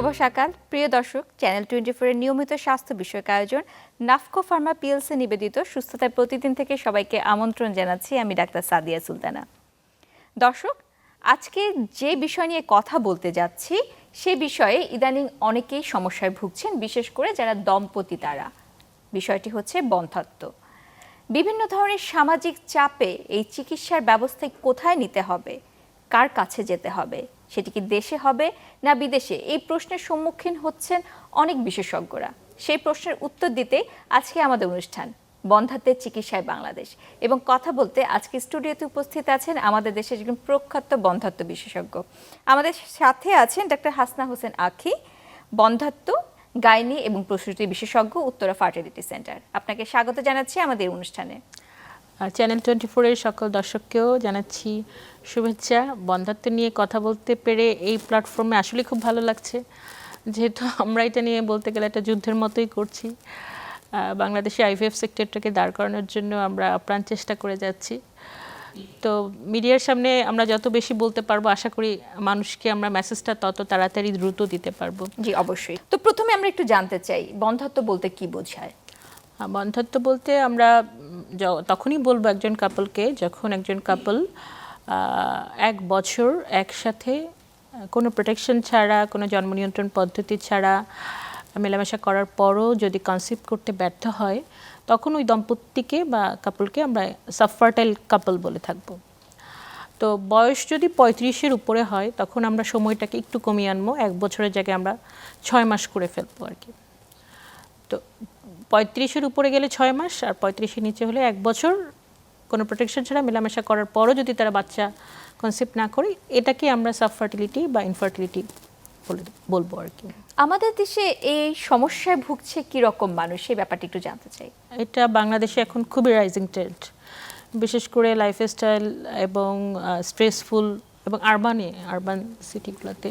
শুভ সকাল প্রিয় দর্শক, চ্যানেল 24 এর নিয়মিত স্বাস্থ্য বিষয়ক আয়োজন নাফকো ফার্মা পিএলসি নিবেদিত সুস্থতায় প্রতিদিন থেকে সবাইকে আমন্ত্রণ জানাচ্ছি। আমি ডাক্তার সাদিয়া সুলতানা। দর্শক, আজকে যে বিষয় নিয়ে কথা বলতে যাচ্ছি সেই বিষয়ে ইদানিং অনেকেই সমস্যায় ভুগছেন, বিশেষ করে যারা দম্পতি তারা। বিষয়টি হচ্ছে বন্ধ্যাত্ব। বিভিন্ন ধরনের সামাজিক চাপে এই চিকিৎসার ব্যবস্থা কোথায় নিতে হবে, কার কাছে যেতে হবে, সেটি কি দেশে হবে না বিদেশে, এই প্রশ্নের সম্মুখীন হচ্ছেন অনেক বিশেষজ্ঞরা। সেই প্রশ্নের উত্তর দিতে আজকে আমাদের অনুষ্ঠান বন্ধ্যাত্বের চিকিৎসায় বাংলাদেশ। এবং কথা বলতে আজকে স্টুডিওতে উপস্থিত আছেন আমাদের দেশের একজন প্রখ্যাত বন্ধ্যাত্ব বিশেষজ্ঞ। আমাদের সাথে আছেন ডাক্তার হাসনা হোসেন আখি, বন্ধ্যাত্ব, গাইনি এবং প্রসূতি বিশেষজ্ঞ, উত্তরা ফার্টিলিটি সেন্টার। আপনাকে স্বাগত জানাচ্ছি আমাদের অনুষ্ঠানে। চ্যানেল 24 এর সকল দর্শককেও জানাচ্ছি শুভেচ্ছা। বন্ধ্যাত্ব নিয়ে কথা বলতে পেরে এই প্ল্যাটফর্মে আসলে খুব ভালো লাগছে, যেহেতু আমরা এটা নিয়ে বলতে গেলে একটা যুদ্ধের মতোই করছি। বাংলাদেশে আইভিএফ সেক্টরটাকে দাঁড় করানোর জন্য আমরা আপ্রাণ চেষ্টা করে যাচ্ছি। তো মিডিয়ার সামনে আমরা যত বেশি বলতে পারবো, আশা করি মানুষকে আমরা মেসেজটা তত তাড়াতাড়ি দ্রুত দিতে পারবো। জি অবশ্যই। তো প্রথমে আমরা একটু জানতে চাই বন্ধ্যাত্ব বলতে কি বোঝায়? বন্ধ্যাত্ব বলতে আমরা তখনই বলবো একজন কাপলকে, যখন একজন কাপল 1 বছর একসাথে কোনো প্রোটেকশন ছাড়া, কোনো জন্ম নিয়ন্ত্রণ পদ্ধতি ছাড়া মেলামেশা করার পরও যদি কনসিভ করতে ব্যর্থ হয়, তখন ওই দম্পতিকে বা কাপলকে আমরা সাবফার্টাইল কাপল বলে থাকবো। তো বয়স যদি 35-এর উপরে হয়, তখন আমরা সময়টাকে একটু কমিয়ে আনবো, 1 বছরের জায়গায় আমরা 6 মাস করে ফেলবো আর কি। তো 35-এর উপরে গেলে 6 মাস, আর 35-এর নিচে হলে 1 বছর কোনো প্রোটেকশন ছাড়া মেলামেশা করার পরও যদি তারা বাচ্চা কনসেপ্ট না করে, এটাকে আমরা সাবফার্টিলিটি বা ইনফার্টিলিটি বলবো আর কি। আমাদের দেশে এই সমস্যায় ভুগছে কি রকম মানুষ, এই ব্যাপারটা একটু জানতে চাই। এটা বাংলাদেশে এখন খুবই রাইজিং ট্রেন্ড, বিশেষ করে লাইফস্টাইল এবং স্ট্রেসফুল এবং আরবান সিটিগুলোতে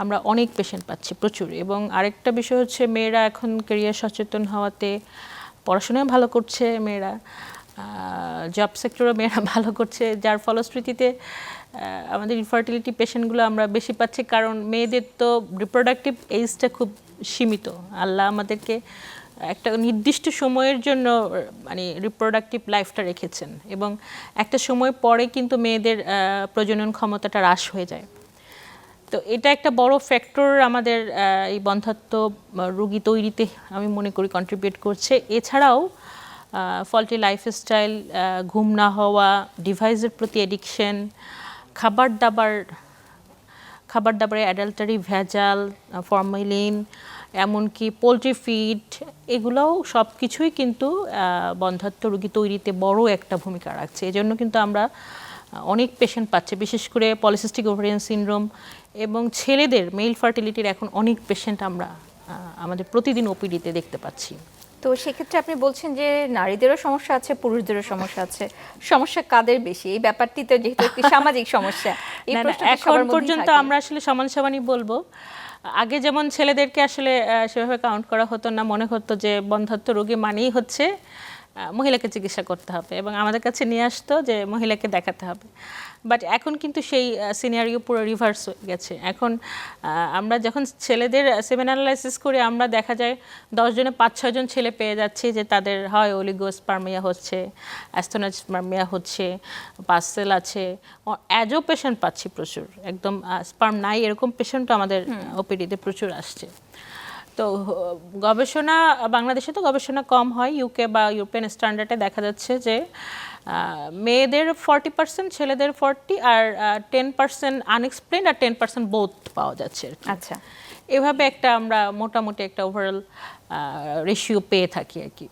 আমরা অনেক পেশেন্ট পাচ্ছি প্রচুর। এবং আরেকটা বিষয় হচ্ছে মেয়েরা এখন ক্যারিয়ার সচেতন হওয়াতে পড়াশোনায় ভালো করছে, মেয়েরা জব সেক্টরও মেয়েরা ভালো করছে, যার ফলশ্রুতিতে আমাদের ইনফার্টিলিটি পেশেন্টগুলো আমরা বেশি পাচ্ছি। কারণ মেয়েদের তো রিপ্রোডাক্টিভ এজটা খুব সীমিত, আল্লাহ আমাদেরকে একটা নির্দিষ্ট সময়ের জন্য মানে রিপ্রোডাক্টিভ লাইফটা রেখেছেন, এবং একটা সময় পরে কিন্তু মেয়েদের প্রজনন ক্ষমতাটা হ্রাস হয়ে যায়। তো এটা একটা বড় ফ্যাক্টর আমাদের এই বন্ধ্যাত্ব রোগী তৈরিতে আমি মনে করি কন্ট্রিবিউট করছে। এছাড়াও ফল্টি লাইফস্টাইল, ঘুম না হওয়া, ডিভাইসের প্রতি অ্যাডিকশন, খাবার দাবারে অ্যাডাল্টারি, ভেজাল, ফর্মালিন, এমনকি পোলট্রি ফিড, এগুলোও সব কিছুই কিন্তু বন্ধ্যাত্ব রোগী তৈরিতে বড় একটা ভূমিকা রাখছে। এজন্য কিন্তু আমরা অনেক পেশেন্ট পাচ্ছে, বিশেষ করে পলিসিস্টিক ওভারিয়ান সিনড্রোম এবং ছেলেদের মেল ফার্টিলিটির এখন অনেক পেশেন্ট আমরা আমাদের প্রতিদিন ওপিডিতে দেখতে পাচ্ছি। তো সেক্ষেত্রে আপনি বলছেন যে নারীদেরও সমস্যা আছে, পুরুষদেরও সমস্যা আছে, সমস্যা কাদের বেশি? এই ব্যাপারটি তো যেহেতু একটি সামাজিক সমস্যা, এই প্রশ্নটা এখন পর্যন্ত আমরা আসলে সমানই বলবো। আগে যেমন ছেলেদেরকে আসলে সেভাবে কাউন্ট করা হতো না, মনে হতো যে বন্ধ্যাত্ব রোগী মানেই হচ্ছে মহিলাকে চিকিৎসা করতে হবে, এবং আমাদের কাছে নিয়ে আসতো যে মহিলাকে দেখাতে হবে। বাট এখন কিন্তু সেই সিনারিও পুরো রিভার্স হয়ে গেছে। এখন আমরা যখন ছেলেদের সেমেন অ্যানালাইসিস করি, আমরা দেখা যায় 10 জনে 5-6 জন ছেলে পেয়ে যাচ্ছি যে তাদের হয় অলিগোস্পার্মিয়া হচ্ছে, অ্যাস্থেনোস্পার্মিয়া হচ্ছে, পার্সেল আছে, অ্যাজও পেশেন্ট পাচ্ছি প্রচুর, একদম স্পার্ম নাই এরকম পেশেন্টও আমাদের ওপিডিতে প্রচুর আসছে। তো গবেষণা, বাংলাদেশে তো গবেষণা কম হয়, ইউকে বা ইউরোপিয়ান স্ট্যান্ডার্ডে দেখা যাচ্ছে যে মেয়েদের 40%, ছেলেদের 40, আর 10% আনএক্সপ্লেইনড আর 10% বোথ পাওয়া যাচ্ছে। আচ্ছা, এভাবে একটা আমরা মোটামুটি একটা ওভারঅল রেশিও পেয়ে থাকি আর কি।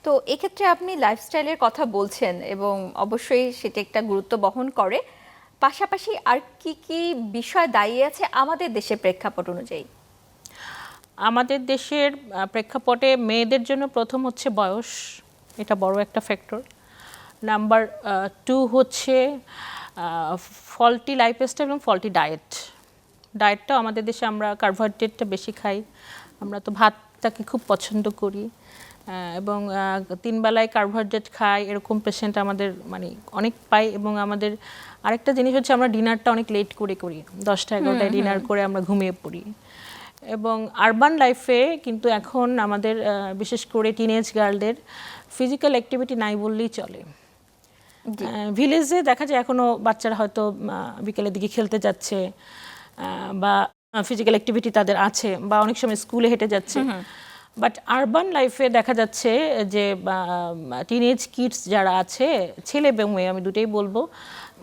তো এক্ষেত্রে আপনি লাইফস্টাইলের কথা বলছেন এবং অবশ্যই সেটা একটা গুরুত্ব বহন করে, পাশাপাশি আর কি কি বিষয় দায়ী আছে আমাদের দেশের প্রেক্ষাপট অনুযায়ী? আমাদের দেশের প্রেক্ষাপটে মেয়েদের জন্য প্রথম হচ্ছে বয়স, এটা বড় একটা ফ্যাক্টর। নাম্বার 2 হচ্ছে ফল্টি লাইফস্টাইল এবং ফল্টি ডায়েটটাও আমাদের দেশে আমরা কার্বোহাইড্রেটটা বেশি খাই, আমরা তো ভাতটাকে খুব পছন্দ করি, এবং 3 বেলায় কার্বোহাইড্রেট খাই, এরকম পেশেন্ট আমাদের মানে অনেক পাই। এবং আমাদের আরেকটা জিনিস হচ্ছে আমরা ডিনারটা অনেক লেট করে করি, 10টা 11টায় ডিনার করে আমরা ঘুমিয়ে পড়ি, এবং আরবান লাইফে কিন্তু এখন আমাদের বিশেষ করে টিনেজ গার্লদের ফিজিক্যাল অ্যাক্টিভিটি নাই বললেই চলে। ভিলেজে দেখা যায় এখনো বাচ্চারা হয়তো বিকেলের দিকে খেলতে যাচ্ছে বা ফিজিক্যাল অ্যাক্টিভিটি তাদের আছে, বা অনেক সময় স্কুলে হেঁটে যাচ্ছে। বাট আরবান লাইফে দেখা যাচ্ছে যে টিনেজ কিডস যারা আছে, ছেলে এবং মেয়ে আমি দুটোই বলবো,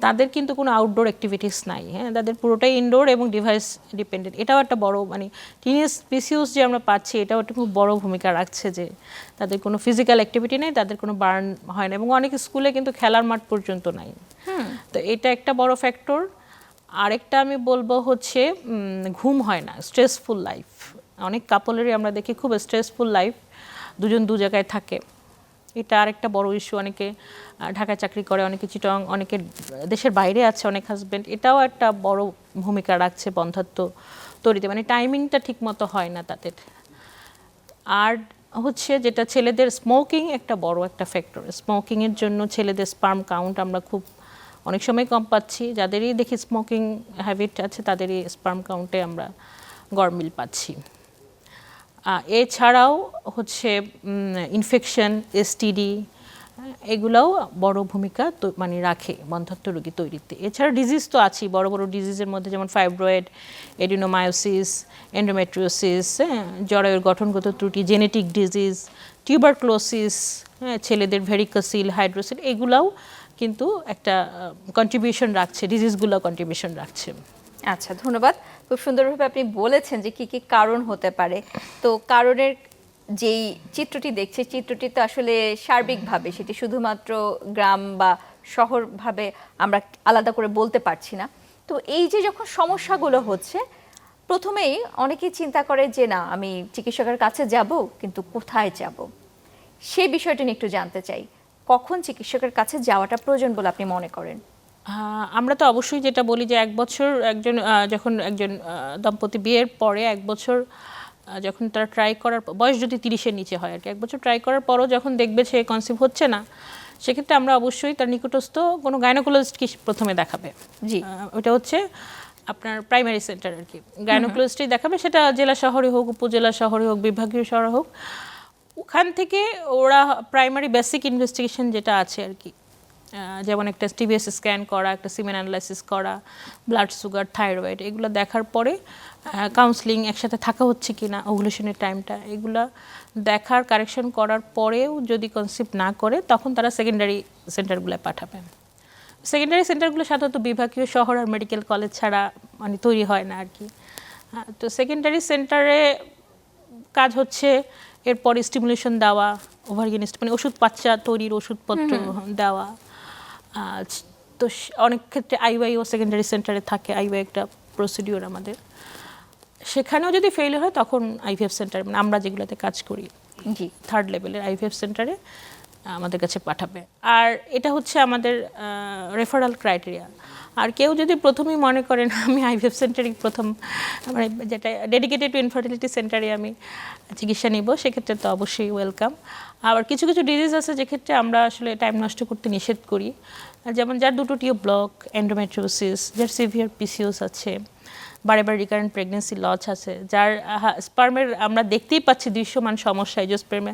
তাদের কিন্তু কোনো আউটডোর অ্যাক্টিভিটিস নাই। হ্যাঁ, তাদের পুরোটাই ইনডোর এবং ডিভাইস ডিপেন্ডেন্ট। এটাও একটা বড় মানে টিনেজ পিসিওস যে আমরা পাচ্ছি, এটাও একটা খুব বড় ভূমিকা রাখছে যে তাদের কোনো ফিজিক্যাল অ্যাক্টিভিটি নেই, তাদের কোনো বার্ন হয় না, এবং অনেক স্কুলে কিন্তু খেলার মাঠ পর্যন্ত নাই। তো এটা একটা বড় ফ্যাক্টর। আরেকটা আমি বলবো হচ্ছে ঘুম হয় না, স্ট্রেসফুল লাইফ। অনেক কাপলেরই আমরা দেখি খুব স্ট্রেসফুল লাইফ, দুজন দু জায়গায় থাকে। এটা আরেকটা বড় ইস্যু। অনেকে ঢাকায় চাকরি করে, অনেকে চিটং, অনেকে দেশের বাইরে আছে, অনেক হাজব্যান্ড। এটাও একটা বড় ভূমিকা রাখছে বন্ধাত্ব তৈরিতে, মানে টাইমিংটা ঠিক মতো হয় না তাদের। আর হচ্ছে যেটা ছেলেদের স্মোকিং একটা বড় একটা ফ্যাক্টর। স্মোকিংয়ের জন্য ছেলেদের স্পার্ম কাউন্ট আমরা খুব অনেক সময় কম পাচ্ছি। যাদেরই দেখি স্মোকিং হ্যাবিট আছে তাদেরই স্পার্ম কাউন্টে আমরা গড়মিল পাচ্ছি। এছাড়াও হচ্ছে ইনফেকশন, এসটিডি, এগুলাও বড় ভূমিকা মানে রাখে বন্ধাত্ব রোগী তৈরিতে। এছাড়া ডিজিজ তো আছেই, বড় বড় ডিজিজের মধ্যে যেমন ফাইব্রয়েড, এডিনোমায়োসিস, এন্ডোমেট্রিওসিস, জরায়ুর গঠনগত ত্রুটি, জেনেটিক ডিজিজ, টিউবারক্লোসিস, ছেলেদের ভেরিকোসিল, হাইড্রোসিল, এগুলাও কিন্তু একটা কন্ট্রিবিউশন রাখছে, ডিজিজগুলো কন্ট্রিবিউশন রাখছে। আচ্ছা, ধন্যবাদ। খুব সুন্দরভাবে আপনি বলেছেন যে কি কি কারণ হতে পারে। তো কারণের যেই চিত্রটি দেখছে, চিত্রটি তো আসলে সার্বিকভাবে, সেটি শুধুমাত্র গ্রাম বা শহরভাবে আমরা আলাদা করে বলতে পারছি না। তো এই যে যখন সমস্যাগুলো হচ্ছে, প্রথমেই অনেকেই চিন্তা করে যে না, আমি চিকিৎসকের কাছে যাব, কিন্তু কোথায় যাব, সেই বিষয়টি নিয়ে একটু জানতে চাই। কখন চিকিৎসকের কাছে যাওয়াটা প্রয়োজন বলে আপনি মনে করেন? আমরা তো অবশ্যই যেটা বলি যে 1 বছর যখন একজন দম্পতি বিয়ের পরে 1 বছর যখন তারা ট্রাই করার বয়স যদি 30-এর নিচে হয় আর কি, 1 বছর ট্রাই করার পরও যখন দেখবে সে কনসিভ হচ্ছে না, সেক্ষেত্রে আমরা অবশ্যই তার নিকটস্থ কোনো গাইনোকোলজিস্টকে প্রথমে দেখাবে। জি, ওটা হচ্ছে আপনার প্রাইমারি সেন্টার আর কি, গাইনোকোলজিস্টই দেখাবে। সেটা জেলা শহরে হোক, উপজেলা শহরে হোক, বিভাগীয় শহরে হোক। ওখান থেকে ওরা প্রাইমারি বেসিক ইনভেস্টিগেশন যেটা আছে আর কি, যেমন একটা টিবিএস স্ক্যান করা, একটা সিমেন অ্যানালাইসিস করা, ব্লাড সুগার, থাইরয়েড, এগুলো দেখার পরে কাউন্সিলিং, একসাথে থাকা হচ্ছে কি না, ওভুলেশনের টাইমটা, এগুলো দেখার কারেকশন করার পরেও যদি কনসিভ না করে, তখন তারা সেকেন্ডারি সেন্টারগুলোয় পাঠাবেন। সেকেন্ডারি সেন্টারগুলো সাধারণত বিভাগীয় শহর আর মেডিকেল কলেজ ছাড়া মানে তৈরি হয় না আর কি। তো সেকেন্ডারি সেন্টারে কাজ হচ্ছে এরপর স্টিমুলেশন দেওয়া, ওভারিয়ান মানে ওষুধ বাচ্চা তৈরির ওষুধপত্র দেওয়া। তো অনেক ক্ষেত্রে আইওআইও সেকেন্ডারি সেন্টারে থাকে, আইওআই একটা প্রসিডিওর আমাদের। সেখানেও যদি ফেল হয় তখন আইভিএফ সেন্টার, মানে আমরা যেগুলোতে কাজ করি, জি, 3rd লেভেলের আইভিএফ সেন্টারে আমাদের কাছে পাঠাবে। আর এটা হচ্ছে আমাদের রেফারাল ক্রাইটেরিয়া। আর কেউ যদি প্রথমেই মনে করেন আমি আইভিএফ সেন্টারই প্রথম, মানে যেটা ডেডিকেটেড টু ইনফার্টিলিটি সেন্টারে আমি চিকিৎসা নিব, সেক্ষেত্রে তো অবশ্যই ওয়েলকাম। আবার কিছু কিছু ডিজিজ আছে যেক্ষেত্রে আমরা আসলে টাইম নষ্ট করতে নিষেধ করি, যেমন যার 2টো টিউব ব্লক, এন্ডোমেট্রিওসিস, যার সিভিয়ার পিসিওস আছে, বারে বারে রিকারেন্ট প্রেগনেন্সি লস আছে, যার স্পার্মের আমরা দেখতেই পাচ্ছি দৃশ্যমান সমস্যা এজোস্পার্মে,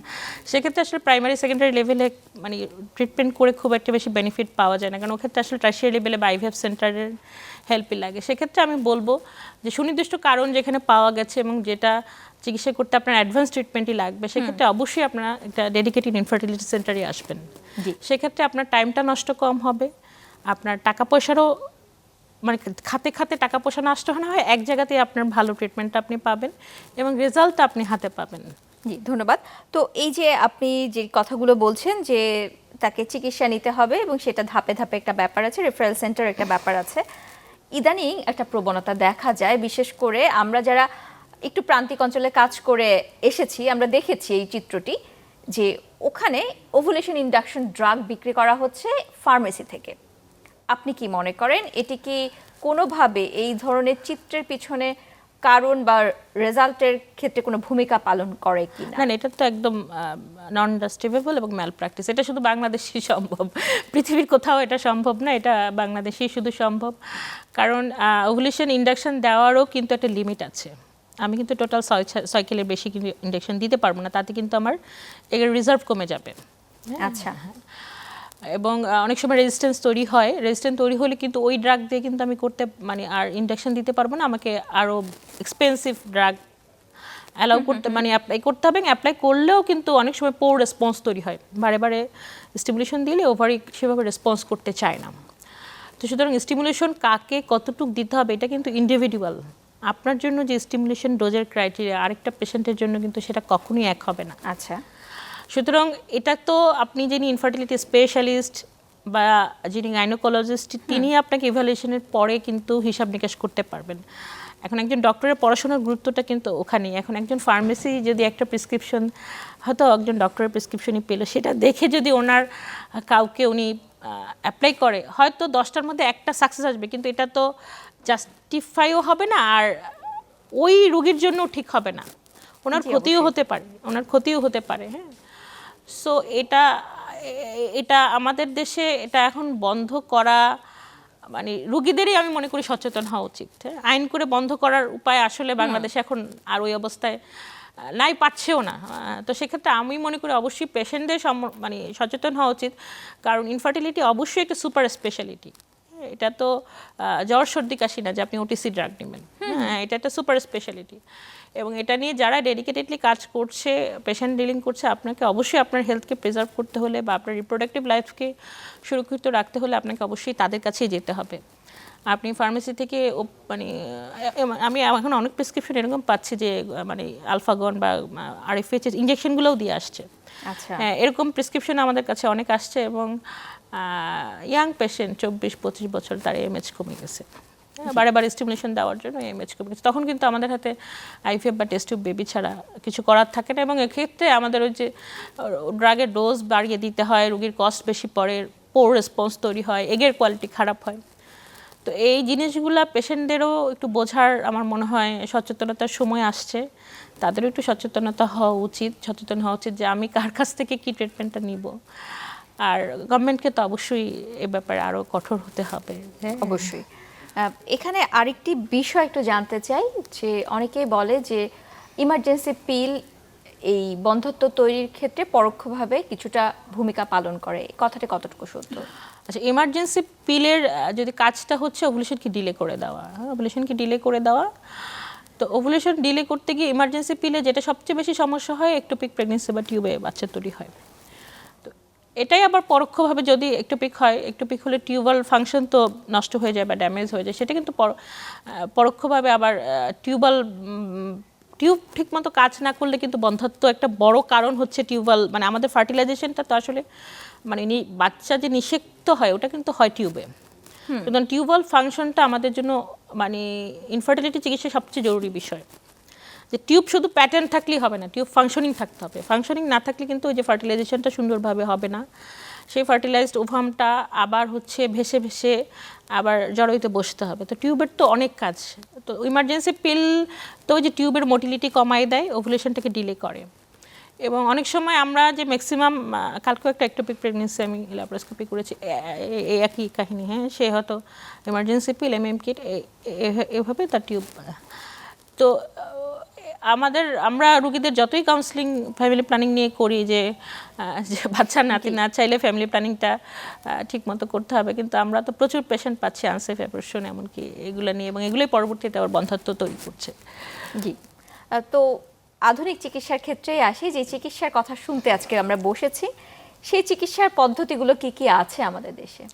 সেক্ষেত্রে আসলে প্রাইমারি সেকেন্ডারি লেভেলে মানে ট্রিটমেন্ট করে খুব একটা বেশি বেনিফিট পাওয়া যায় না, কারণ ওক্ষেত্রে আসলে টার্সিয়ারি লেভেলে বা আইভিএফ সেন্টারের হেল্পই লাগে। সেক্ষেত্রে আমি বলবো যে সুনির্দিষ্ট কারণ যেখানে পাওয়া গেছে এবং যেটা চিকিৎসা করতে আপনার অ্যাডভান্স ট্রিটমেন্টই লাগবে, সেক্ষেত্রে অবশ্যই আপনারা একটা ডেডিকেটেড ইনফার্টিলিটি সেন্টারে আসবেন। সেক্ষেত্রে আপনার টাইমটা নষ্ট কম হবে, আপনার টাকা পয়সারও মানে খাতে খাতে টাকা পয়সা নষ্ট না হয়, এক জায়গাতেই আপনার ভালো ট্রিটমেন্টটা আপনি পাবেন এবং রেজাল্টটা আপনি হাতে পাবেন। জি, ধন্যবাদ। তো এই যে আপনি যে কথাগুলো বলছেন যে তাকে চিকিৎসা নিতে হবে এবং সেটা ধাপে ধাপে একটা ব্যাপার আছে, রেফারেল সেন্টার একটা ব্যাপার আছে, ইদানিং একটা প্রবণতা দেখা যায়, বিশেষ করে আমরা যারা একটু প্রান্তিক অঞ্চলে কাজ করে এসেছি, আমরা দেখেছি এই চিত্রটি, যে ওখানে ওভুলেশন ইন্ডাকশন ড্রাগ বিক্রি করা হচ্ছে ফার্মেসি থেকে। আপনি কি মনে করেন এটি কি কোনোভাবে এই ধরনের চিত্রের পিছনে কারণ বা রেজাল্টের ক্ষেত্রে কোনো ভূমিকা পালন করে কি না? না, এটা তো একদম নন জাস্টিফিয়েবল এবং ম্যাল প্র্যাকটিস। এটা শুধু বাংলাদেশেই সম্ভব, পৃথিবীর কোথাও এটা সম্ভব না, এটা বাংলাদেশেই শুধু সম্ভব। কারণ ওভুলেশন ইন্ডাকশন দেওয়ারও কিন্তু একটা লিমিট আছে। আমি কিন্তু টোটাল 6 কিলোর বেশি কিন্তু ইনজেকশন দিতে পারবো না, তাতে কিন্তু আমার এর রিজার্ভ কমে যাবে। আচ্ছা, এবং অনেক সময় রেজিস্ট্যান্স তৈরি হয়, রেজিস্ট্যান্স তৈরি হলে কিন্তু ওই ড্রাগ দিয়ে কিন্তু আমি করতে মানে আর ইনজেকশন দিতে পারবো না, আমাকে আরও এক্সপেন্সিভ ড্রাগ অ্যালাউ করতে মানে অ্যাপ্লাই করতে হবে। অ্যাপ্লাই করলেও কিন্তু অনেক সময় পোর রেসপন্স তৈরি হয়, বারে বারে স্টিমুলেশন দিলে ওভারি সেভাবে রেসপন্স করতে চায় না। তো সুতরাং স্টিমুলেশন কাকে কতটুকু দিতে হবে এটা কিন্তু ইন্ডিভিজুয়াল। আপনার জন্য যে স্টিমুলেশন ডোজের ক্রাইটেরিয়া আরেকটা পেশেন্টের জন্য কিন্তু সেটা কখনোই এক হবে না। আচ্ছা, সুতরাং এটা তো আপনি যিনি ইনফার্টিলিটি স্পেশালিস্ট বা যিনি গাইনোকোলজিস্ট তিনি আপনাকে ইভ্যালুয়েশনের পরে কিন্তু হিসাব নিকাশ করতে পারবেন। এখন একজন ডক্টরের পড়াশোনার গুরুত্বটা কিন্তু ওখানেই। এখন একজন ফার্মেসি যদি একটা প্রেসক্রিপশন, হয়তো একজন ডক্টরের প্রেসক্রিপশনই পেলো, সেটা দেখে যদি ওনার কাউকে উনি অ্যাপ্লাই করে, হয়তো 10টার মধ্যে একটা সাকসেস আসবে, কিন্তু এটা তো জাস্টিফাইও হবে না আর ওই রোগীর জন্য ঠিক হবে না, ওনার ক্ষতিও হতে পারে, ওনার ক্ষতিও হতে পারে। হ্যাঁ, সো এটা আমাদের দেশে এটা এখন বন্ধ করা মানে রুগীদেরই আমি মনে করি সচেতন হওয়া উচিত। হ্যাঁ, আইন করে বন্ধ করার উপায় আসলে বাংলাদেশে এখন আর ওই অবস্থায় নাই, পাচ্ছেও না। তো সেক্ষেত্রে আমি মনে করি অবশ্যই পেশেন্টদের মানে সচেতন হওয়া উচিত, কারণ ইনফার্টিলিটি অবশ্যই একটা সুপার স্পেশালিটি। এটা তো জ্বর সর্দি কাশি না যে আপনি ওটিসি ড্রাগ নেবেন। হ্যাঁ, এটা একটা সুপার স্পেশালিটি এবং এটা নিয়ে যারা ডেডিকেটেডলি কাজ করছে, পেশেন্ট ডিলিং করছে, আপনাকে অবশ্যই আপনার হেলথকে প্রিজার্ভ করতে হলে বা আপনার রিপ্রোডাক্টিভ লাইফকে সুরক্ষিত রাখতে হলে আপনাকে অবশ্যই তাদের কাছেই যেতে হবে। আপনি ফার্মেসি থেকে মানে আমি এখন অনেক প্রেসক্রিপশন এরকম পাচ্ছি যে মানে আলফাগন বা আরএফএইচ ইঞ্জেকশনগুলোও দিয়ে আসছে। আচ্ছা, হ্যাঁ, এরকম প্রেসক্রিপশন আমাদের কাছে অনেক আসছে এবং ইয়াং পেশেন্ট 24-25 বছর তার এমএইচ কমে গেছে, বারে বারে স্টিমুলেশন দেওয়ার জন্য এমএইচ কমে গেছে। তখন কিন্তু আমাদের হাতে আইভিএফ বা টেস্ট টিউব বেবি ছাড়া কিছু করার থাকে না এবং এক্ষেত্রে আমাদের ওই যে ড্রাগের ডোজ বাড়িয়ে দিতে হয়, রোগীর কস্ট বেশি পড়ে, পোর রেসপন্স তৈরি হয়, এগের কোয়ালিটি খারাপ হয়। তো এই জিনিসগুলো পেশেন্টদেরও একটু বোঝার আমার মনে হয় সচেতনতার সময় আসছে, তাদেরও একটু সচেতন হওয়া উচিত যে আমি কার কাছ থেকে কি ট্রিটমেন্টটা নিব। আর গভর্নমেন্টকে তো অবশ্যই এ ব্যাপারে আরও কঠোর হতে হবে। অবশ্যই। এখানে আরেকটি বিষয় একটু জানতে চাই যে অনেকেই বলে যে ইমার্জেন্সি পিল এই বন্ধ্যত্ব তৈরির ক্ষেত্রে পরোক্ষভাবে কিছুটা ভূমিকা পালন করে, কথাটা কতটুকু সত্য? আচ্ছা, ইমার্জেন্সি পিলের যদি কাজটা হচ্ছে ওভুলেশনকে ডিলে করে দেওয়া, তো ওভুলেশন ডিলে করতে গিয়ে ইমার্জেন্সি পিলে যেটা সবচেয়ে বেশি সমস্যা হয় একটোপিক প্রেগনেন্সি বা টিউবে বাচ্চা তৈরি হয়। তো এটাই আবার পরোক্ষভাবে যদি একটোপিক হয়, একটোপিক হলে টিউবাল ফাংশন তো নষ্ট হয়ে যায় বা ড্যামেজ হয়ে যায়, সেটা কিন্তু পরোক্ষভাবে আবার টিউব ঠিকমতো কাজ না করলে কিন্তু বন্ধ্যত্ব একটা বড় কারণ হচ্ছে টিউবাল, মানে আমাদের ফার্টিলাইজেশনটা তো আসলে মানে বাচ্চা যে নিষেক্ত হয় ওটা কিন্তু হয় টিউবে। সুতরাং টিউবাল ফাংশনটা আমাদের জন্য মানে ইনফার্টিলিটি চিকিৎসার সবচেয়ে জরুরি বিষয়। যে টিউব শুধু প্যাটার্ন থাকলেই হবে না, টিউব ফাংশনিং থাকতে হবে। ফাংশনিং না থাকলে কিন্তু ওই যে ফার্টিলাইজেশনটা সুন্দরভাবে হবে না, সেই ফার্টিলাইজড ওভামটা আবার হচ্ছে ভেসে ভেসে আবার জড়ইতে বসতে হবে। তো টিউবের তো অনেক কাজ। তো ইমার্জেন্সি পিল তো ওই যে টিউবের মোটিলিটি কমায় দেয়, ওভুলেশনটাকে ডিলে করে। এবং অনেক সময় আমরা যে ম্যাক্সিমাম, কালকেও একটা একটোপিক প্রেগনেন্সি আমি ল্যাপারোস্কোপি করেছি, এই একই কাহিনী। হ্যাঁ, সে হয়তো ইমার্জেন্সি পিল এমএম কিট এভাবে তার টিউব। তো আমরা রুগীদের যতই কাউন্সিলিং ফ্যামিলি প্ল্যানিং নিয়ে করি যে বাচ্চা নাতি না চাইলে ফ্যামিলি প্ল্যানিংটা ঠিকমতো করতে হবে, কিন্তু আমরা তো প্রচুর পেশেন্ট পাচ্ছি আনসেফ অ্যাবর্শন এমনকি এগুলো নিয়ে, এবং এগুলোই পরবর্তীতে আবার বন্ধ্যত্ব তৈরি করছে। জি, তো আধুনিক চিকিৎসার ক্ষেত্রেই আসি, যে চিকিৎসার কথা শুনতে আজকে আমরা বসেছি, সেই চিকিৎসার পদ্ধতিগুলো কি কি আছে আমাদের দেশে?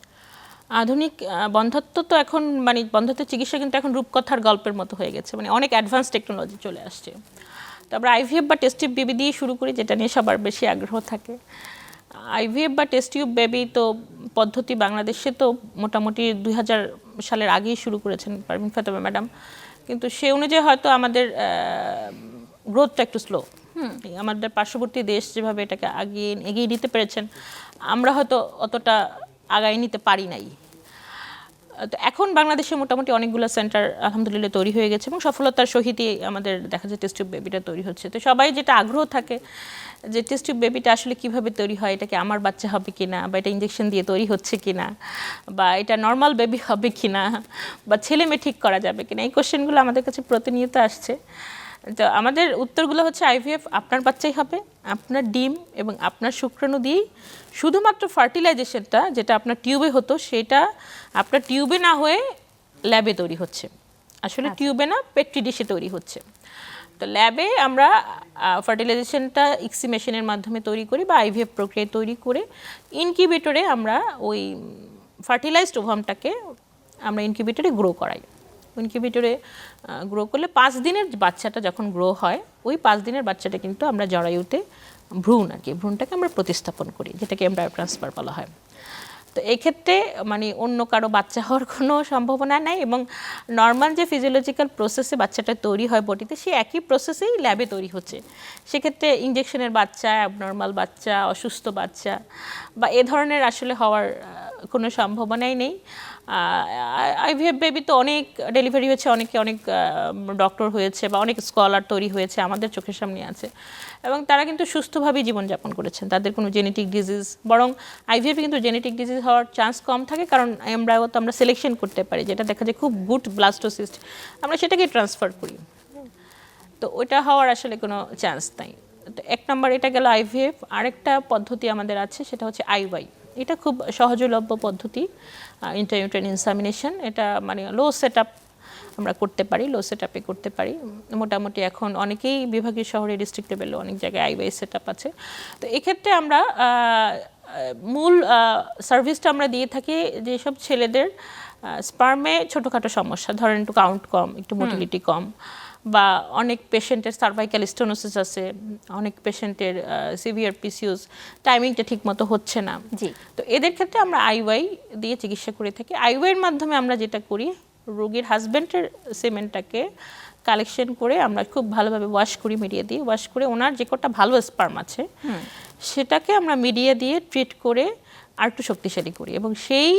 আধুনিক বন্ধ্যত্ব তো এখন মানে বন্ধ্যত্বের চিকিৎসা কিন্তু এখন রূপকথার গল্পের মতো হয়ে গেছে, মানে অনেক অ্যাডভান্স টেকনোলজি চলে আসছে। তো আমরা আইভিএফ বা টেস্ট টিউব বেবি দিয়ে শুরু করি, যেটা নিয়ে সবার বেশি আগ্রহ থাকে। আইভিএফ বা টেস্ট টিউব বেবি তো পদ্ধতি বাংলাদেশে তো মোটামুটি 2000 সালের আগেই শুরু করেছেন পারভিন ফাতেমা ম্যাডাম, কিন্তু সে অনুযায়ী হয়তো আমাদের গ্রোথটা একটু স্লো। আমাদের পার্শ্ববর্তী দেশ যেভাবে এটাকে এগিয়ে নিতে পেরেছেন, আমরা হয়তো অতটা আগায় নিতে পারি নাই। তো এখন বাংলাদেশে মোটামুটি অনেকগুলো সেন্টার আলহামদুলিল্লাহ তৈরি হয়ে গেছে এবং সফলতার সহিতই আমাদের দেখা যায় টেস্ট টিউব বেবিটা তৈরি হচ্ছে। তো সবাই যেটা আগ্রহ থাকে যে টেস্ট টিউব বেবিটা আসলে কিভাবে তৈরি হয়, এটা কি আমার বাচ্চা হবে কিনা, বা এটা ইঞ্জেকশন দিয়ে তৈরি হচ্ছে কিনা, বা এটা নর্মাল বেবি হবে কিনা, বা ছেলে মেয়ে ঠিক করা যাবে কিনা, এই কোশ্চেনগুলো আমাদের কাছে প্রতিনিয়ত আসছে। তো আমাদের উত্তরগুলো হচ্ছে আইভিএফ আপনার বাচ্চাই হবে, আপনার ডিম এবং আপনার শুক্রাণু দিয়েই। শুধুমাত্র ফার্টিলাইজেশনটা যেটা আপনার টিউবে হতো সেটা আপনার টিউবে না হয়ে ল্যাবে তৈরি হচ্ছে, আসলে টিউবে না পেট্রি ডিশে তৈরি হচ্ছে। তো ল্যাবে আমরা ফার্টিলাইজেশনটা ইক্সি মেশিনের মাধ্যমে তৈরি করি বা আইভিএফ প্রক্রিয়ায় তৈরি করে ইনকিউবেটরে আমরা ওই ফার্টিলাইজড ওভামটাকে আমরা ইনকিউবেটরে গ্রো করাই। ইনকিউবেটরে গ্রো করলে 5 দিনের বাচ্চাটা যখন গ্রো হয়, ওই 5 দিনের বাচ্চাটা কিন্তু আমরা জরায়ুতে ভ্রূণ আর কি, ভ্রূণটাকে আমরা প্রতিস্থাপন করি, যেটাকে এমব্রায়ো ট্রান্সফার বলা হয়। তো এই ক্ষেত্রে মানে অন্য কারো বাচ্চা হওয়ার কোনো সম্ভাবনা নাই, এবং নর্মাল যে ফিজিওলজিক্যাল প্রসেসে বাচ্চাটা তৈরি হয় বডিতে, সেই একই প্রসেসেই ল্যাবে তৈরি হচ্ছে। সেক্ষেত্রে ইনজেকশনের বাচ্চা, অ্যাবনর্মাল বাচ্চা, অসুস্থ বাচ্চা বা এ ধরনের আসলে হওয়ার কোনো সম্ভাবনাই নেই। আইভিএফ বেবি তো অনেক ডেলিভারি হয়েছে, অনেকে অনেক ডক্টর হয়েছে বা অনেক স্কলার তৈরি হয়েছে, আমাদের চোখের সামনে আছে, এবং তারা কিন্তু সুস্থভাবেই জীবনযাপন করেছেন, তাদের কোনো জেনেটিক ডিজিজ, বরং আইভিএফে কিন্তু জেনেটিক ডিজিজ হওয়ার চান্স কম থাকে, কারণ এমব্রায়ো তো আমরা সিলেকশন করতে পারি, যেটা দেখা যায় খুব গুড ব্লাস্টোসিস্ট, আমরা সেটাকে ট্রান্সফার করি, তো ওইটা হওয়ার আসলে কোনো চান্স নাই। তো 1 নম্বর এটা গেল আইভিএফ। আরেকটা পদ্ধতি আমাদের আছে, সেটা হচ্ছে আইওয়াই। এটা খুব সহজলভ্য পদ্ধতি, ইন্ট্রাইউটেরাইন ইনসামিনেশন। এটা মানে লো সেট আপ আমরা করতে পারি, লো সেট আপে করতে পারি। মোটামুটি এখন অনেকেই বিভাগীয় শহরে ডিস্ট্রিক্ট লেভেলে অনেক জায়গায় আইওয়াই সেট আপ আছে। তো এক্ষেত্রে আমরা মূল সার্ভিসটা আমরা দিয়ে থাকি যেসব ছেলেদের স্পার্মে ছোটোখাটো সমস্যা, ধরেন একটু কাউন্ট কম, একটু মোটিলিটি কম, বা অনেক পেশেন্টের সার্ভাইকাল স্টেনোসিস আছে, অনেক পেশেন্টের সিভিয়ার পিসিওস, টাইমিংটা ঠিকমতো হচ্ছে না, তো এদের ক্ষেত্রে আমরা আইওয়াই দিয়ে চিকিৎসা করে থাকি। আইওয়াইয়ের মাধ্যমে আমরা যেটা করি, রোগীর হাজব্যান্ডের সেমেন্টটাকে কালেকশন করে আমরা খুব ভালোভাবে ওয়াশ করি, মিডিয়া দিয়ে ওয়াশ করে, ওনার যে কটা ভালো স্পার্ম আছে সেটাকে আমরা মিডিয়া দিয়ে ট্রিট করে আর একটু শক্তিশালী করি, এবং সেই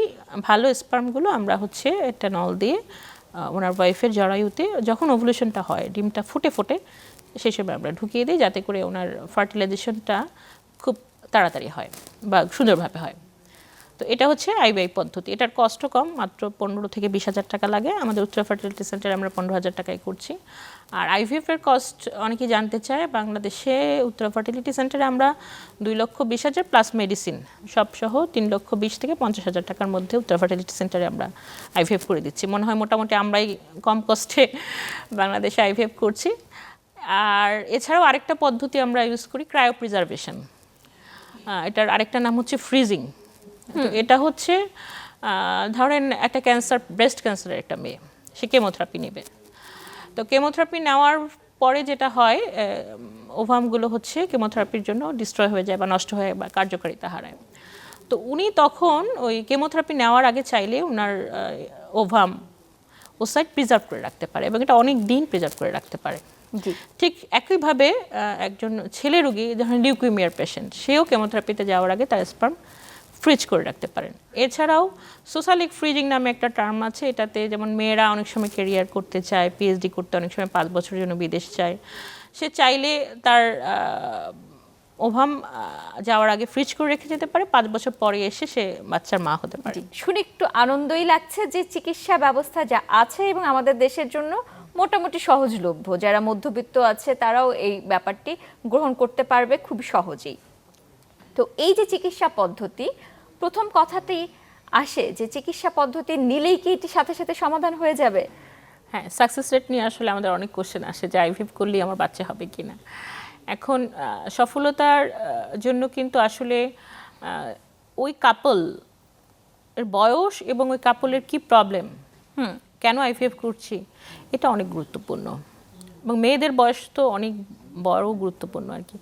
ভালো স্পার্মগুলো আমরা হচ্ছে একটা নল দিয়ে ওনার ওয়াইফের জরায়ুতে যখন ওভুলেশনটা হয়, ডিমটা ফুটে ফুটে, সেই সময় আমরা ঢুকিয়ে দিই, যাতে করে ওনার ফার্টিলাইজেশনটা খুব তাড়াতাড়ি হয় বা সুন্দরভাবে হয়। তো এটা হচ্ছে আইওয়াই পদ্ধতি। এটার কষ্ট কম, মাত্র 15 থেকে 20,000 টাকা লাগে। আমাদের উত্তরা ফার্টিলিটি সেন্টারে আমরা 15,000 টাকায় করছি। আর আইভিএফ এর কস্ট অনেকেই জানতে চায়। বাংলাদেশে উত্তরা ফার্টিলিটি সেন্টারে আমরা 2,20,000 প্লাস মেডিসিন সব সহ 3,20,000 থেকে 50,000 টাকার মধ্যে উত্তরা ফার্টিলিটি সেন্টারে আমরা আইভিএফ করে দিচ্ছি। মনে হয় মোটামুটি আমরাই কম কস্টে বাংলাদেশে আইভিএফ করছি। আর এছাড়াও আরেকটা পদ্ধতি আমরা ইউজ করি, ক্রায়োপ্রিজার্ভেশন। এটার আরেকটা নাম হচ্ছে ফ্রিজিং। তো এটা হচ্ছে ধরেন একটা ক্যান্সার, ব্রেস্ট ক্যান্সারের একটা মেয়ে, সে কেমোথেরাপি নেবে। তো কেমোথেরাপি নেওয়ার পরে যেটা হয়, ওভামগুলো হচ্ছে কেমোথেরাপির জন্য ডিস্ট্রয় হয়ে যায় বা নষ্ট হয়ে বা কার্যকারিতা হারায়। তো উনি তখন ওই কেমোথেরাপি নেওয়ার আগে চাইলে ওনার ওভাম ওসাইট প্রিজার্ভ করে রাখতে পারে, এবং এটা অনেক দিন প্রিজার্ভ করে রাখতে পারে। ঠিক একইভাবে একজন ছেলে রোগী, যখন লিউকেমিয়ার পেশেন্ট, সেও কেমোথেরাপিতে যাওয়ার আগে তার স্পার্ম ফ্রিজ করে রাখতে পারেন। এছাড়াও সোশ্যালিক ফ্রিজিং নামে একটা টার্ম আছে, এটাতে যেমন মেয়েরা অনেক সময় ক্যারিয়ার করতে চায়, পিএইচডি করতে অনেক সময় 5 বছরের জন্য বিদেশ চায়, সে চাইলে তার ওভাম যাওয়ার আগে ফ্রিজ করে রেখে যেতে পারে, 5 বছর পরে এসে সে বাচ্চার মা হতে পারে। শুনে একটু আনন্দই লাগছে যে চিকিৎসা ব্যবস্থা যা আছে এবং আমাদের দেশের জন্য মোটামুটি সহজলভ্য, যারা মধ্যবিত্ত আছে তারাও এই ব্যাপারটি গ্রহণ করতে পারবে খুব সহজেই। তো এই যে চিকিৎসা পদ্ধতি, প্রথম কথাতেই আসে যে চিকিৎসা পদ্ধতি নিলেই কি এটি সাথে সাথে সমাধান হয়ে যাবে? হ্যাঁ, সাকসেস রেট নিয়ে আসলে আমাদের অনেক কোশ্চেন আসে যে আইভিএফ করলেই আমার বাচ্চা হবে কিনা। এখন সফলতার জন্য কিন্তু আসলে ওই কাপল এর বয়স এবং ওই কাপলের কি প্রবলেম, কেন আইভিএফ করছি, এটা অনেক গুরুত্বপূর্ণ, এবং মেয়েদের বয়স তো অনেক বড় গুরুত্বপূর্ণ আর কি।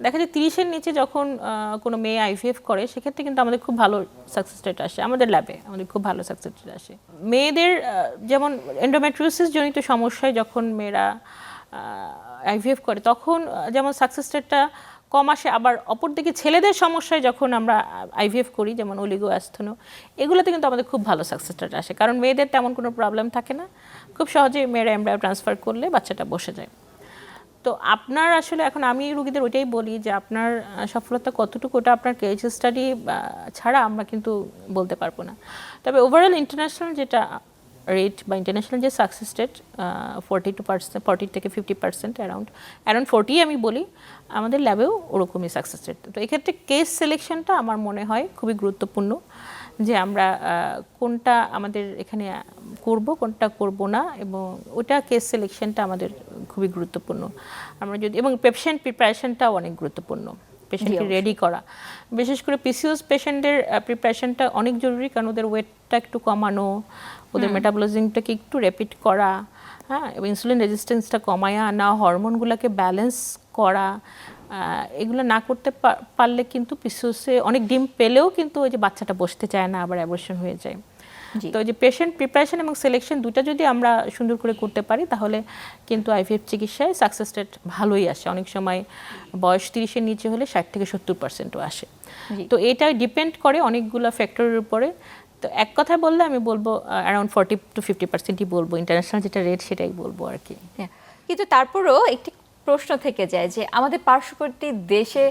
দেখা যায় 30-এর নিচে যখন কোনো মেয়ে আইভিএফ করে, সেক্ষেত্রে কিন্তু আমাদের খুব ভালো সাকসেস রেট আসে, আমাদের ল্যাবে আমাদের খুব ভালো সাকসেস রেট আসে। মেয়েদের যেমন এন্ডোমেট্রিওসিস জনিত সমস্যায় যখন মেয়েরা আইভিএফ করে, তখন যেমন সাকসেস রেটটা কম আসে, আবার অপরদিকে ছেলেদের সমস্যায় যখন আমরা আইভিএফ করি, যেমন অলিগো অ্যাস্থেনো, এগুলোতে কিন্তু আমাদের খুব ভালো সাকসেস রেট আসে, কারণ মেয়েদের তেমন কোনো প্রবলেম থাকে না, খুব সহজে মেয়েরা এমব্রায়ো ট্রান্সফার করলে বাচ্চাটা বসে যায়। তো আপনার আসলে এখন আমি রোগীদের ওইটাই বলি যে আপনার সফলতা কতটুকু, ওটা আপনার কেস স্টাডি ছাড়া আমরা কিন্তু বলতে পারবো না। তবে ওভারঅল ইন্টারন্যাশনাল যেটা রেট বা ইন্টারন্যাশনাল যে সাকসেস রেট 40 থেকে 50% অ্যারাউন্ড 40 আমি বলি, আমাদের ল্যাবেও ওরকমই সাকসেস রেট। তো এক্ষেত্রে কেস সিলেকশনটা আমার মনে হয় খুবই গুরুত্বপূর্ণ, যে আমরা কোনটা আমাদের এখানে করব, কোনটা করব না, এবং ওটা কেস সিলেকশনটা আমাদের খুবই গুরুত্বপূর্ণ। আমরা যদি, এবং পেশেন্ট প্রিপারেশনটাও অনেক গুরুত্বপূর্ণ, পেশেন্টকে রেডি করা, বিশেষ করে পিসিওএস পেশেন্টের প্রিপারেশনটা অনেক জরুরি, কারণ ওদের ওয়েটটা একটু কমানো, ওদের মেটাবলিজমটাকে একটু র্যাপিড করা, হ্যাঁ, এবং ইনসুলিন রেজিস্ট্যান্সটা কমায় আনা, হরমোনগুলোকে ব্যালেন্স করা, এগুলো না করতে পারলে কিন্তু পিসিওএসে অনেক ডিম পেলেও কিন্তু ওই যে বাচ্চাটা বসতে চায় না, আবার অ্যাবর্শন হয়ে যায়। তো যে পেশেন্ট প্রিপারেশন এবং সিলেকশন দুটা যদি আমরা সুন্দর করে করতে পারি, তাহলে কিন্তু আইভিএফ চিকিৎসায় সাকসেস রেট ভালোই আসে। অনেক সময় বয়স 30-এর নিচে হলে 60 থেকে 70%ও আসে। তো এটা ডিপেন্ড করে অনেকগুলো ফ্যাক্টরের উপরে। তো এক কথায় বললে আমি বলবো অ্যারাউন্ড 40 to 50%ই বলবো, ইন্টারন্যাশনাল যেটা রেট সেটাই বলবো আর কি। কিন্তু তারপরেও একটি প্রশ্ন থেকে যায় যে আমাদের পার্শ্ববর্তী দেশে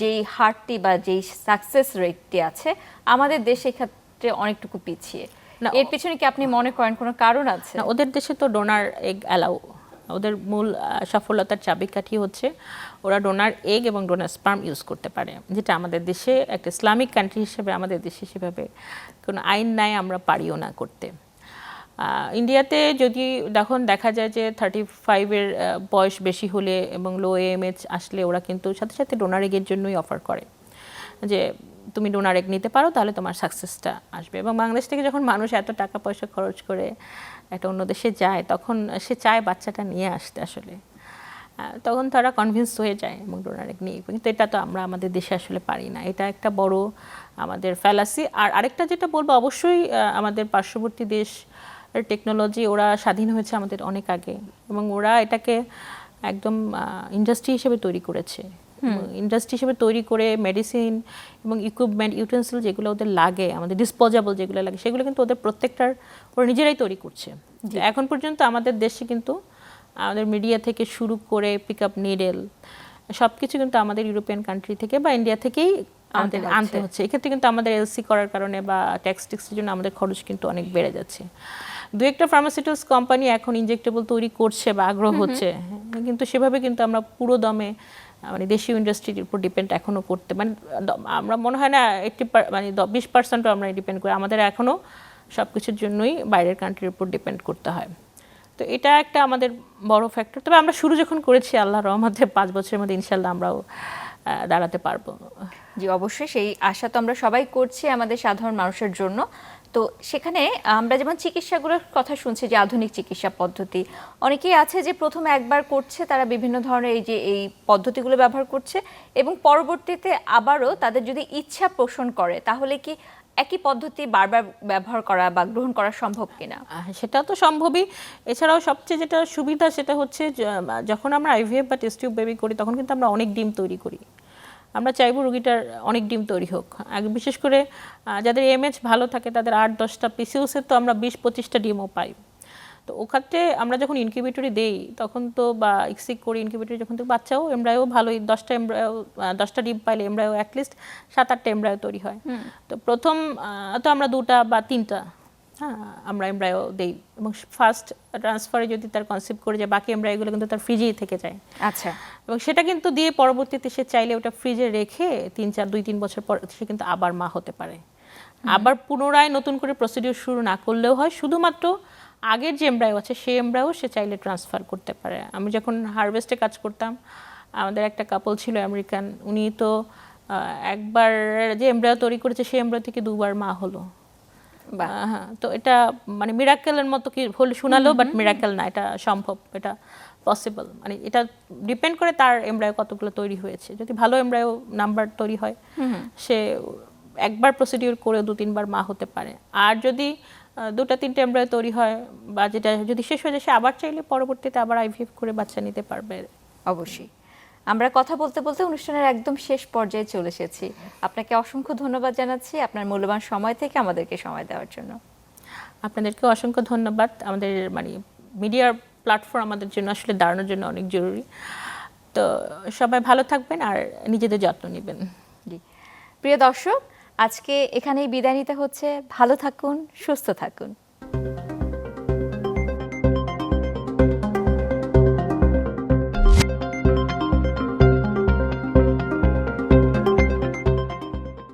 যেই হারটি বা যেই সাকসেস রেটটি আছে, আমাদের দেশে ক্ষেত্রে অনেকটুকু পিছিয়ে। এর পিছনে কি আপনি মনে করেন কোনো কারণ আছে? না, ওদের দেশে তো ডোনার এগ অ্যালাউ, ওদের মূল সফলতার চাবিকাঠি হচ্ছে ওরা ডোনার এগ এবং ডোনার স্পার্ম ইউজ করতে পারে, যেটা আমাদের দেশে একটা ইসলামিক কান্ট্রি হিসেবে আমাদের দেশে সেভাবে কোনো আইন নাই, আমরা পারিও না করতে। ইন্ডিয়াতে যদি এখন দেখা যায় যে 35-এর বয়স বেশি হলে এবং লো AMH আসলে ওরা কিন্তু সাথে সাথে ডোনার এগের জন্যই অফার করে যে তুমি ডোনার এগ নিতে পারো, তাহলে তোমার সাকসেসটা আসবে। এবং বাংলাদেশ থেকে যখন মানুষ এত টাকা পয়সা খরচ করে একটা অন্য দেশে যায়, তখন সে চায় বাচ্চাটা নিয়ে আসতে, আসলে তখন তারা কনভিন্স হয়ে যায় এবং ডোনার এগ নিয়ে। কিন্তু এটা তো আমরা আমাদের দেশে আসলে পারি না, এটা একটা বড় আমাদের ফ্যালাসি। আর আরেকটা যেটা বলবো, অবশ্যই আমাদের পার্শ্ববর্তী দেশ টেকনোলজি, ওরা স্বাধীন হয়েছে আমাদের অনেক আগে, এবং ওরা এটাকে একদম ইন্ডাস্ট্রি হিসেবে তৈরি করেছে। ইন্ডাস্ট্রি হিসেবে তৈরি করে মেডিসিন এবং ইকুইপমেন্ট, ইউটেন্সিল যেগুলো ওদের লাগে, আমাদের ডিসপোজেবল যেগুলো লাগে, সেগুলো কিন্তু ওদের প্রত্যেকটার ওরা নিজেরাই তৈরি করছে। এখন পর্যন্ত আমাদের দেশে কিন্তু আমাদের মিডিয়া থেকে শুরু করে পিক আপ নিডেল সব কিছু কিন্তু আমাদের ইউরোপিয়ান কান্ট্রি থেকে বা ইন্ডিয়া থেকেই আমাদের আনতে হচ্ছে। এক্ষেত্রে কিন্তু আমাদের এলসি করার কারণে বা ট্যাক্সের জন্য আমাদের খরচ কিন্তু অনেক বেড়ে যাচ্ছে। দু একটা ফার্মাসিউটিক্যালস কোম্পানি এখন ইনজেক্টেবল তৈরি করছে বা আগ্রহ হচ্ছে, কিন্তু সেভাবে কিন্তু আমরা পুরো দমে মানে দেশীয় ইন্ডাস্ট্রির উপর ডিপেন্ড এখনও করতে, মানে আমরা মনে হয় না 20% আমরা ডিপেন্ড করি, আমাদের এখনও সব কিছুর জন্যই বাইরের কান্ট্রির উপর ডিপেন্ড করতে হয়। তো এটা একটা আমাদের বড় ফ্যাক্টর। তবে আমরা শুরু যখন করেছি, আল্লাহর রহমতে 5 বছরের মধ্যে ইনশাল্লাহ আমরাও দাঁড়াতে পারবো। জি, অবশ্যই সেই আশা তো আমরা সবাই করছি আমাদের সাধারণ মানুষের জন্য। তো সেখানে আমরা যেমন চিকিৎসাগুলোর কথা শুনছি, যে আধুনিক চিকিৎসা পদ্ধতি, অনেকেই আছে যে প্রথমে একবার করছে, তারা বিভিন্ন ধরনের এই পদ্ধতিগুলো ব্যবহার করছে, এবং পরবর্তীতে আবারও তাদের যদি ইচ্ছা পোষণ করে, তাহলে কি একই পদ্ধতি বারবার ব্যবহার করা বা গ্রহণ করা সম্ভব কিনা? সেটা তো সম্ভবই। এছাড়াও সবচেয়ে যেটা সুবিধা সেটা হচ্ছে যখন আমরা আইভিএফ বা টেস্ট টিউব বেবি করি, তখন কিন্তু আমরা অনেক ডিম তৈরি করি। আমরা চাইবো রোগীটার অনেক ডিম তৈরি হোক। বিশেষ করে যাদের AMH ভালো থাকে তাদের 8-10টা, পিসিওসের তো আমরা 20-25টা ডিমও পাই। তো ওখানে আমরা যখন ইনকিউবেটরি দেই তখন তো, বা এক্সিক করি ইনকিউবেটরি যখন, তো বাচ্চাও এমব্রায়ো ভালোই 10টা ডিম পাইলে এমব্রায়ো অ্যাটলিস্ট 7-8টা এমব্রায়ো তৈরি হয়। তো প্রথম তো আমরা 2টা বা 3টা আমরা এমব্রায়ো দেই, এবং ফার্স্ট ট্রান্সফারে যদি তার কনসেপ্ট করে যায়, বাকি এমব্রায়োগুলো কিন্তু তার ফ্রিজেই থেকে যায়। আচ্ছা। এবং সেটা কিন্তু দিয়ে পরবর্তীতে সে চাইলে ওটা ফ্রিজে রেখে 2-3 বছর পর সে কিন্তু আবার মা হতে পারে। আবার পুনরায় নতুন করে প্রসিডিউর শুরু না করলেও হয়, শুধুমাত্র আগের যে এমব্রায়ো আছে সেই এমব্রায়ো সে চাইলে ট্রান্সফার করতে পারে। আমি যখন হারভেস্টে কাজ করতাম, আমাদের একটা কাপল ছিল আমেরিকান, উনি তো একবার যে এমব্রায়ো তৈরি করেছে সেই এমব্রায়ো থেকে 2বার মা হলো। হ্যাঁ, তো এটা মানে মিরাকেলের মতো কি হল শোনালো, বাট মিরাকেল না, এটা সম্ভব, এটা পসিবল। মানে এটা ডিপেন্ড করে তার এমব্রায়ো কতগুলো তৈরি হয়েছে। যদি ভালো এমব্রায়ো নাম্বার তৈরি হয়, সে একবার প্রসিডিউর করে 2-3বার মা হতে পারে। আর যদি 2-3টে এমব্রায়ো তৈরি হয় বা যেটা যদি শেষ হয়ে যায়, সে আবার চাইলে পরবর্তীতে আবার আইভিএফ করে বাচ্চা নিতে পারবে। অবশ্যই। আমরা কথা বলতে বলতে অনুষ্ঠানের একদম শেষ পর্যায়ে চলে এসেছি। আপনাকে অসংখ্য ধন্যবাদ জানাচ্ছি আপনার মূল্যবান সময় থেকে আমাদেরকে সময় দেওয়ার জন্য। আপনাদেরকে অসংখ্য ধন্যবাদ। আমাদের মানে মিডিয়ার প্ল্যাটফর্ম আমাদের জন্য আসলে দাঁড়ানোর জন্য অনেক জরুরি। তো সবাই ভালো থাকবেন আর নিজেদের যত্ন নেবেন। জি, প্রিয় দর্শক, আজকে এখানেই বিদায় নিতে হচ্ছে। ভালো থাকুন, সুস্থ থাকুন।